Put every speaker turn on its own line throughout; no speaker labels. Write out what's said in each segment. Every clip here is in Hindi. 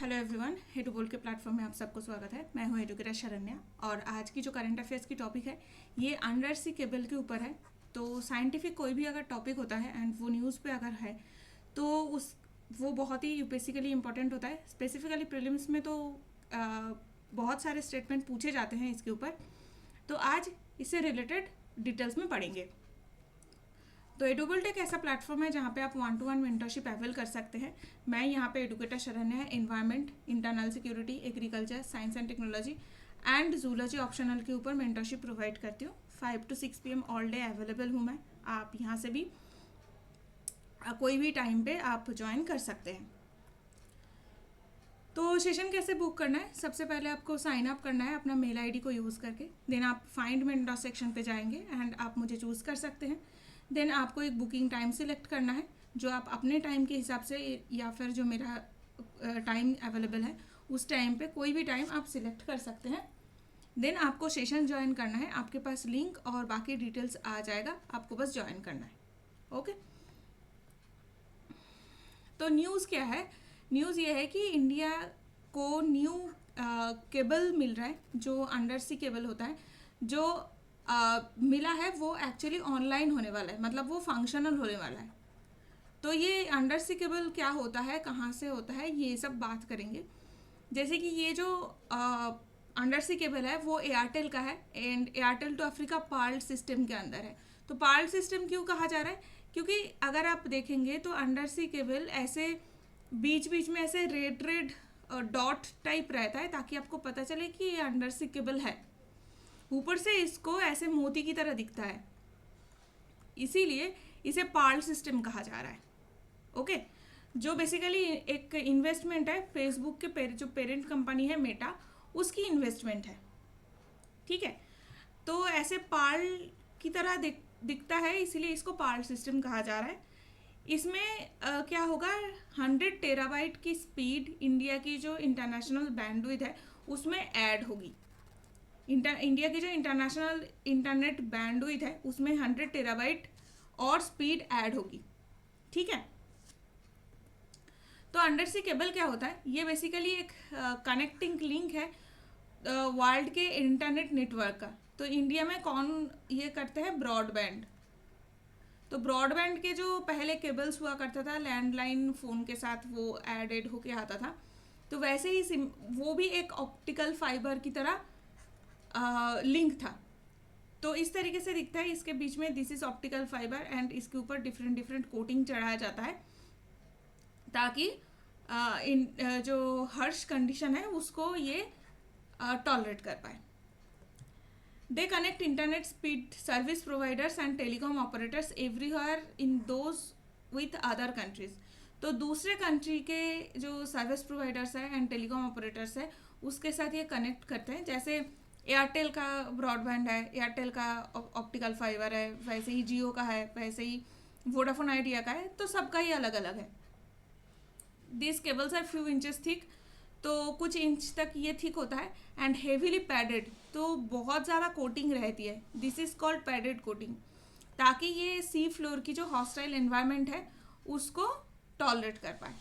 हेलो एवरीवन, हेटू बोल के प्लेटफॉर्म में आप सबको स्वागत है। मैं हूं एडुकेटर शरण्या और आज की जो करंट अफेयर्स की टॉपिक है ये अंडर सी केबल के ऊपर है। तो साइंटिफिक कोई भी अगर टॉपिक होता है एंड वो न्यूज़ पे अगर है तो उस वो बहुत ही बेसिकली इंपॉर्टेंट होता है। स्पेसिफिकली प्रीलिम्स में तो बहुत सारे स्टेटमेंट पूछे जाते हैं इसके ऊपर। तो आज इससे रिलेटेड डिटेल्स में पढ़ेंगे। तो एडुबल्ट एक ऐसा प्लेटफॉर्म है जहाँ पे आप 1-to-1 मेंटरशिप अवेल कर सकते हैं। मैं यहाँ पे एडुकेटर शरण्या है। Environment, internal security, agriculture, science and technology and zoology optional के ऊपर मेंटरशिप प्रोवाइड करती हूँ। 5 to 6 PM all day available हूँ मैं। आप यहाँ से भी कोई भी टाइम पे आप ज्वाइन कर सकते हैं। तो सेशन कैसे बुक करना है? सबसे पहले आपको साइन अप करना है अपना मेल आईडी को यूज़ करके। देन आप फाइंड मेंटर सेक्शन पे जाएंगे एंड आप मुझे चूज़ कर सकते हैं। देन आपको एक बुकिंग टाइम सिलेक्ट करना है जो आप अपने टाइम के हिसाब से या फिर जो मेरा टाइम अवेलेबल है उस टाइम पे कोई भी टाइम आप सिलेक्ट कर सकते हैं। देन आपको सेशन ज्वाइन करना है। आपके पास लिंक और बाकी डिटेल्स आ जाएगा, आपको बस ज्वाइन करना है। ओके। तो न्यूज़ क्या है? न्यूज़ ये है कि इंडिया को न्यू केबल मिल रहा है जो अंडर सी केबल होता है। जो मिला है वो एक्चुअली ऑनलाइन होने वाला है, मतलब वो फंक्शनल होने वाला है। तो ये अंडर सी केबल क्या होता है, कहाँ से होता है, ये सब बात करेंगे। जैसे कि ये जो अंडर सी केबल है वो एयरटेल का है and Airtel two Africa Pearls system के अंदर है। तो पार्ल सिस्टम क्यों कहा जा रहा है? क्योंकि अगर आप देखेंगे तो अंडर सी केबल ऐसे बीच बीच में ऐसे रेड रेड डॉट टाइप रहता है ताकि आपको पता चले कि ये अंडर सी केबल है। ऊपर से इसको ऐसे मोती की तरह दिखता है, इसीलिए इसे पार्ल सिस्टम कहा जा रहा है। ओके। जो बेसिकली एक इन्वेस्टमेंट है फेसबुक के जो पेरेंट कंपनी है मेटा, उसकी इन्वेस्टमेंट है। ठीक है। तो ऐसे पार्ल की तरह दिखता है, इसीलिए इसको पार्ल सिस्टम कहा जा रहा है। इसमें क्या होगा, 100 टेराबाइट की स्पीड इंडिया की जो इंटरनेशनल बैंडविड्थ है उसमें ऐड होगी। इंडिया की जो इंटरनेशनल इंटरनेट बैंडविड्थ है उसमें 100 टेराबाइट और स्पीड ऐड होगी। ठीक है। तो अंडर सी केबल क्या होता है? ये बेसिकली एक कनेक्टिंग लिंक है वर्ल्ड के इंटरनेट नेटवर्क का। तो इंडिया में कौन ये करते हैं? ब्रॉडबैंड। तो ब्रॉडबैंड के जो पहले केबल्स हुआ करता था लैंडलाइन फ़ोन के साथ, वो एडेड होके आता था। तो वैसे ही वो भी एक ऑप्टिकल फाइबर की तरह लिंक था। तो इस तरीके से दिखता है। इसके बीच में this is optical fibre and इसके ऊपर डिफरेंट डिफरेंट कोटिंग चढ़ाया जाता है ताकि इन जो हर्श कंडीशन है उसको ये टॉलरेट कर पाए। They connect internet speed service providers and telecom operators everywhere in those with other countries. तो दूसरे कंट्री के जो सर्विस प्रोवाइडर्स है एंड टेलीकॉम ऑपरेटर्स है उसके साथ ये कनेक्ट करते हैं। जैसे एयरटेल का ब्रॉडबैंड है, एयरटेल का ऑप्टिकल फाइबर है, वैसे ही जियो का है, वैसे ही वोडाफोन आइडिया का है। तो सबका ही अलग अलग है। This cables are few inches thick, तो कुछ इंच तक ये थिक होता है एंड हेवीली पैडेड, तो बहुत ज़्यादा कोटिंग रहती है। This is called padded coating, ताकि ये सी फ्लोर की जो हॉस्टाइल एनवायरनमेंट है उसको टॉलरेट कर पाए।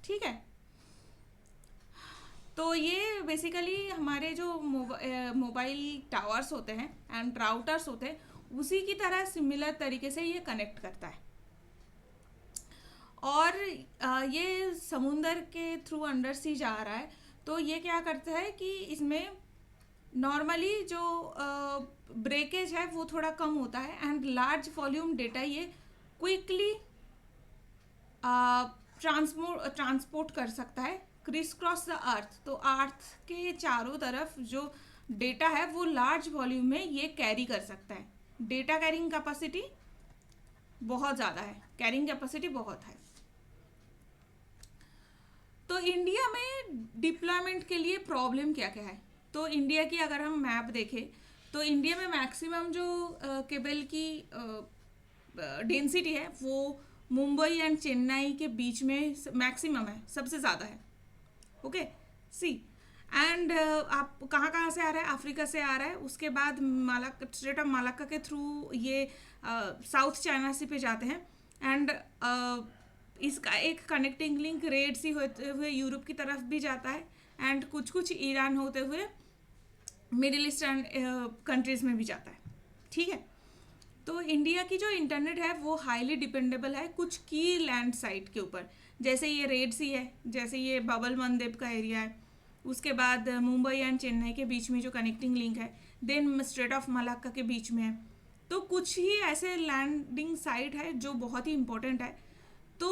ठीक है। तो ये बेसिकली हमारे जो मोबाइल टावर्स होते हैं एंड राउटर्स होते हैं उसी की तरह सिमिलर तरीके से ये कनेक्ट करता है। और ये समुंदर के थ्रू अंडर सी जा रहा है। तो ये क्या करता है कि इसमें नॉर्मली जो ब्रेकेज है वो थोड़ा कम होता है एंड लार्ज वॉल्यूम डेटा ये क्विकली ट्रांसपोर्ट कर सकता है क्रिस क्रॉस द अर्थ। तो अर्थ के चारों तरफ जो डेटा है वो लार्ज वॉल्यूम में ये कैरी कर सकता है। डेटा कैरिंग कैपेसिटी बहुत ज़्यादा है, कैरिंग कैपेसिटी बहुत है। तो इंडिया में डिप्लॉयमेंट के लिए प्रॉब्लम क्या क्या है? तो इंडिया की अगर हम मैप देखें तो इंडिया में मैक्सिमम जो केबल की डेंसिटी है वो मुंबई एंड चेन्नई के बीच में मैक्सिमम है, सबसे ज़्यादा है। ओके। सी एंड आप कहाँ कहाँ से आ रहा है? अफ्रीका से आ रहा है। उसके बाद स्ट्रेट ऑफ मालाक्का के थ्रू ये साउथ चाइना सी पे जाते हैं एंड इसका एक कनेक्टिंग लिंक रेड सी होते हुए यूरोप की तरफ भी जाता है, एंड कुछ कुछ ईरान होते हुए मिडिल ईस्टर्न कंट्रीज़ में भी जाता है। ठीक है, तो इंडिया की जो इंटरनेट है वो हाईली डिपेंडेबल है कुछ की लैंड साइट के ऊपर, जैसे ये रेड सी है, जैसे ये बाबल मंदेब का एरिया है, उसके बाद मुंबई एंड चेन्नई के बीच में जो कनेक्टिंग लिंक है, देन स्ट्रेट ऑफ मलाक्का के बीच में है। तो कुछ ही ऐसे लैंडिंग साइट है जो बहुत ही इम्पोर्टेंट है। तो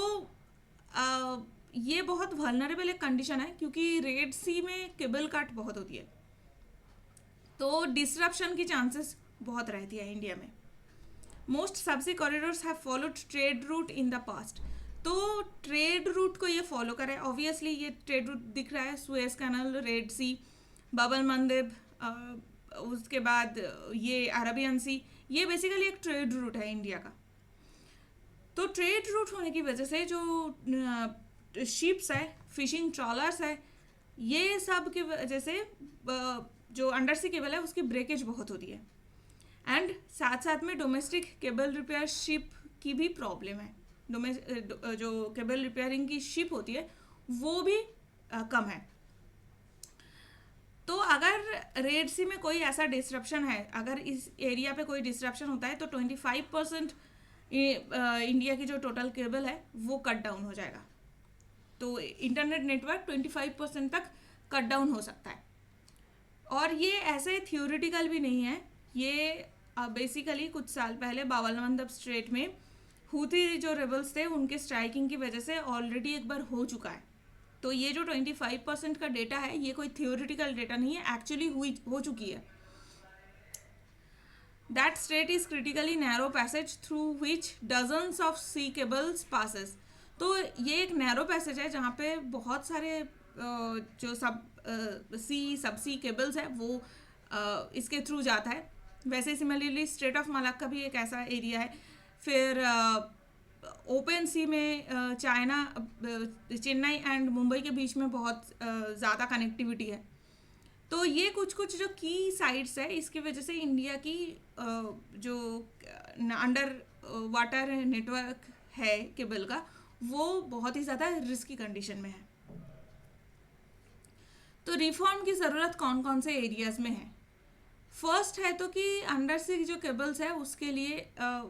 ये बहुत वल्नरेबल एक कंडीशन है, क्योंकि रेड सी में केबल काट बहुत होती है, तो डिसरप्शन की चांसेस बहुत रहती है इंडिया में। Most subsea corridors have followed trade route in the past. तो ट्रेड रूट को ये फॉलो करे, ऑब्वियसली ये ट्रेड रूट दिख रहा है, सुएज कैनल, रेड सी, बाबल मंदेब, उसके बाद ये अरबियन सी, ये बेसिकली एक ट्रेड रूट है इंडिया का। तो ट्रेड रूट होने की वजह से जो शिप्स है, फिशिंग ट्रॉलर्स है, ये सब की वजह से जो अंडर सी केबल है उसकी ब्रेकेज बहुत होती है, एंड साथ साथ में डोमेस्टिक केबल रिपेयर शिप की भी प्रॉब्लम है। जो केबल रिपेयरिंग की शिप होती है वो भी कम है। तो अगर रेड सी में कोई ऐसा डिसरप्शन है, अगर इस एरिया पे कोई डिसरप्शन होता है तो 25% इंडिया की जो टोटल केबल है वो कट डाउन हो जाएगा। तो इंटरनेट नेटवर्क 25% तक कट डाउन हो सकता है। और ये ऐसे थियोरिटिकल भी नहीं है, ये बेसिकली कुछ साल पहले बाबल मंदब स्ट्रेट में हूथी जो रेबल्स थे उनके स्ट्राइकिंग की वजह से ऑलरेडी एक बार हो चुका है। तो ये जो 25% का डेटा है ये कोई थियोरिटिकल डेटा नहीं है, एक्चुअली हो चुकी है। That strait is critically narrow passage through which dozens of sea cables passes. तो ये एक नैरो पैसेज है जहाँ पे बहुत सारे जो सब सी केबल्स है वो इसके थ्रू जाता है। वैसे सिमिलरली स्ट्रेट ऑफ मलाक्का भी एक ऐसा एरिया है। फिर ओपन सी में चाइना, चेन्नई एंड मुंबई के बीच में बहुत ज़्यादा कनेक्टिविटी है। तो ये कुछ कुछ जो की साइट्स है इसकी वजह से इंडिया की जो अंडर वाटर नेटवर्क है केबल का वो बहुत ही ज़्यादा रिस्की कंडीशन में है। तो रिफॉर्म की ज़रूरत कौन कौन से एरियाज़ में है? फर्स्ट है तो कि अंडर से जो केबल्स है उसके लिए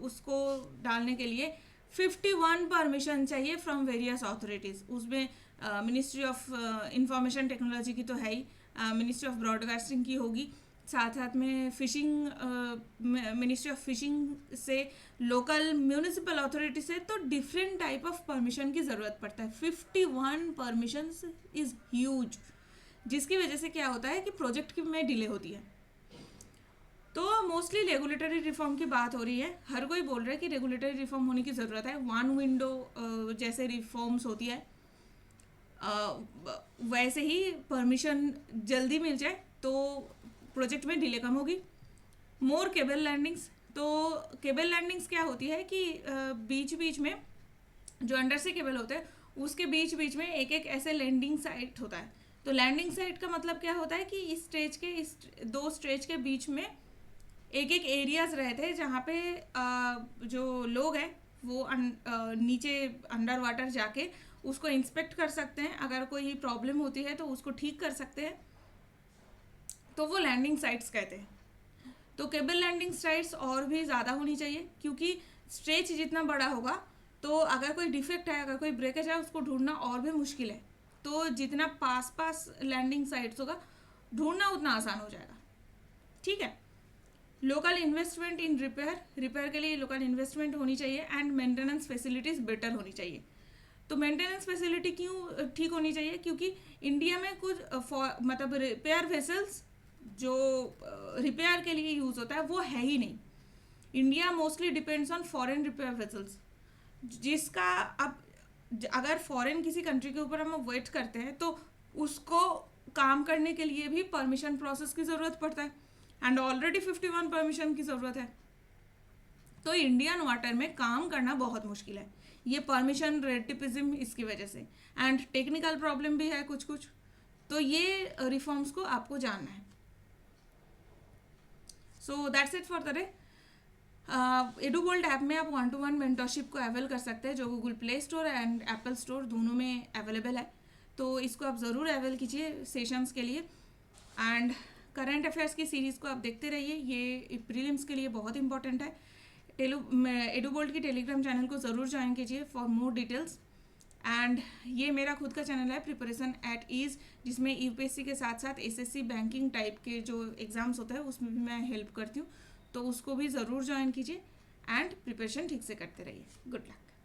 उसको डालने के लिए 51 परमिशन चाहिए फ्रॉम वेरियस अथॉरिटीज़। उसमें मिनिस्ट्री ऑफ इंफॉर्मेशन टेक्नोलॉजी की तो है ही, मिनिस्ट्री ऑफ ब्रॉडकास्टिंग की होगी, साथ साथ में फिशिंग, मिनिस्ट्री ऑफ फिशिंग से, लोकल म्यूनिसिपल अथॉरिटी से, तो डिफरेंट टाइप ऑफ परमिशन की ज़रूरत पड़ता है। 51 परमिशंस इज़ ह्यूज, जिसकी वजह से क्या होता है कि प्रोजेक्ट में डिले होती है। तो मोस्टली रेगुलेटरी रिफॉर्म की बात हो रही है, हर कोई बोल रहा है कि रेगुलेटरी रिफॉर्म होने की ज़रूरत है। वन विंडो जैसे रिफॉर्म्स होती है वैसे ही परमिशन जल्दी मिल जाए तो प्रोजेक्ट में डिले कम होगी। मोर केबल लैंडिंग्स। तो केबल लैंडिंग्स क्या होती है कि बीच बीच में जो अंडर से केबल होते हैं उसके बीच बीच में एक एक ऐसे लैंडिंग साइट होता है। तो लैंडिंग साइट का मतलब क्या होता है कि इस दो स्टेज के बीच में एक एक एरियाज रहते हैं जहाँ पे जो लोग हैं वो नीचे अंडर वाटर जाके उसको इंस्पेक्ट कर सकते हैं, अगर कोई प्रॉब्लम होती है तो उसको ठीक कर सकते हैं, तो वो लैंडिंग साइट्स कहते हैं। तो केबल लैंडिंग साइट्स और भी ज़्यादा होनी चाहिए, क्योंकि स्ट्रेच जितना बड़ा होगा तो अगर कोई डिफेक्ट है, अगर कोई ब्रेकेज है, उसको ढूंढना और भी मुश्किल है। तो जितना पास लैंडिंग साइट्स होगा ढूंढना उतना आसान हो जाएगा। ठीक है। लोकल इन्वेस्टमेंट इन रिपेयर के लिए लोकल इन्वेस्टमेंट होनी चाहिए, एंड मेंटेनेंस फैसिलिटीज़ बेटर होनी चाहिए। तो मेंटेनेंस फैसिलिटी क्यों ठीक होनी चाहिए? क्योंकि इंडिया में कुछ मतलब रिपेयर वेसल्स जो रिपेयर के लिए यूज़ होता है वो है ही नहीं। India mostly depends on foreign repair vessels, जिसका अब अगर फॉरेन किसी कंट्री के ऊपर हम वेट करते हैं तो उसको काम करने के लिए भी परमिशन प्रोसेस की ज़रूरत पड़ता है, एंड ऑलरेडी 51 परमिशन की ज़रूरत है। तो इंडियन वाटर में काम करना बहुत मुश्किल है, ये परमिशन रेटिपिज्म इसकी वजह से, एंड टेक्निकल प्रॉब्लम भी है कुछ कुछ। तो ये रिफॉर्म्स को आपको जानना है। So that's it for the day. Edugold app में आप 1-to-1 मेंटरशिप को अवेल कर सकते हैं, जो Google play store and Apple store दोनों में अवेलेबल है। तो इसको आप ज़रूर अवेल कीजिए सेशंस के लिए। एंड करंट अफेयर्स की सीरीज़ को आप देखते रहिए, ये प्रीलिम्स के लिए बहुत इंपॉर्टेंट है। एडुगोल्ड की टेलीग्राम चैनल को ज़रूर ज्वाइन कीजिए फॉर मोर डिटेल्स। एंड ये मेरा खुद का चैनल है प्रिपरेशन एट ईज, जिसमें यूपीएससी के साथ साथ एसएससी बैंकिंग टाइप के जो एग्ज़ाम्स होते हैं उसमें भी मैं हेल्प करती हूँ, तो उसको भी ज़रूर ज्वाइन कीजिए एंड प्रिपरेशन ठीक से करते रहिए। Good luck.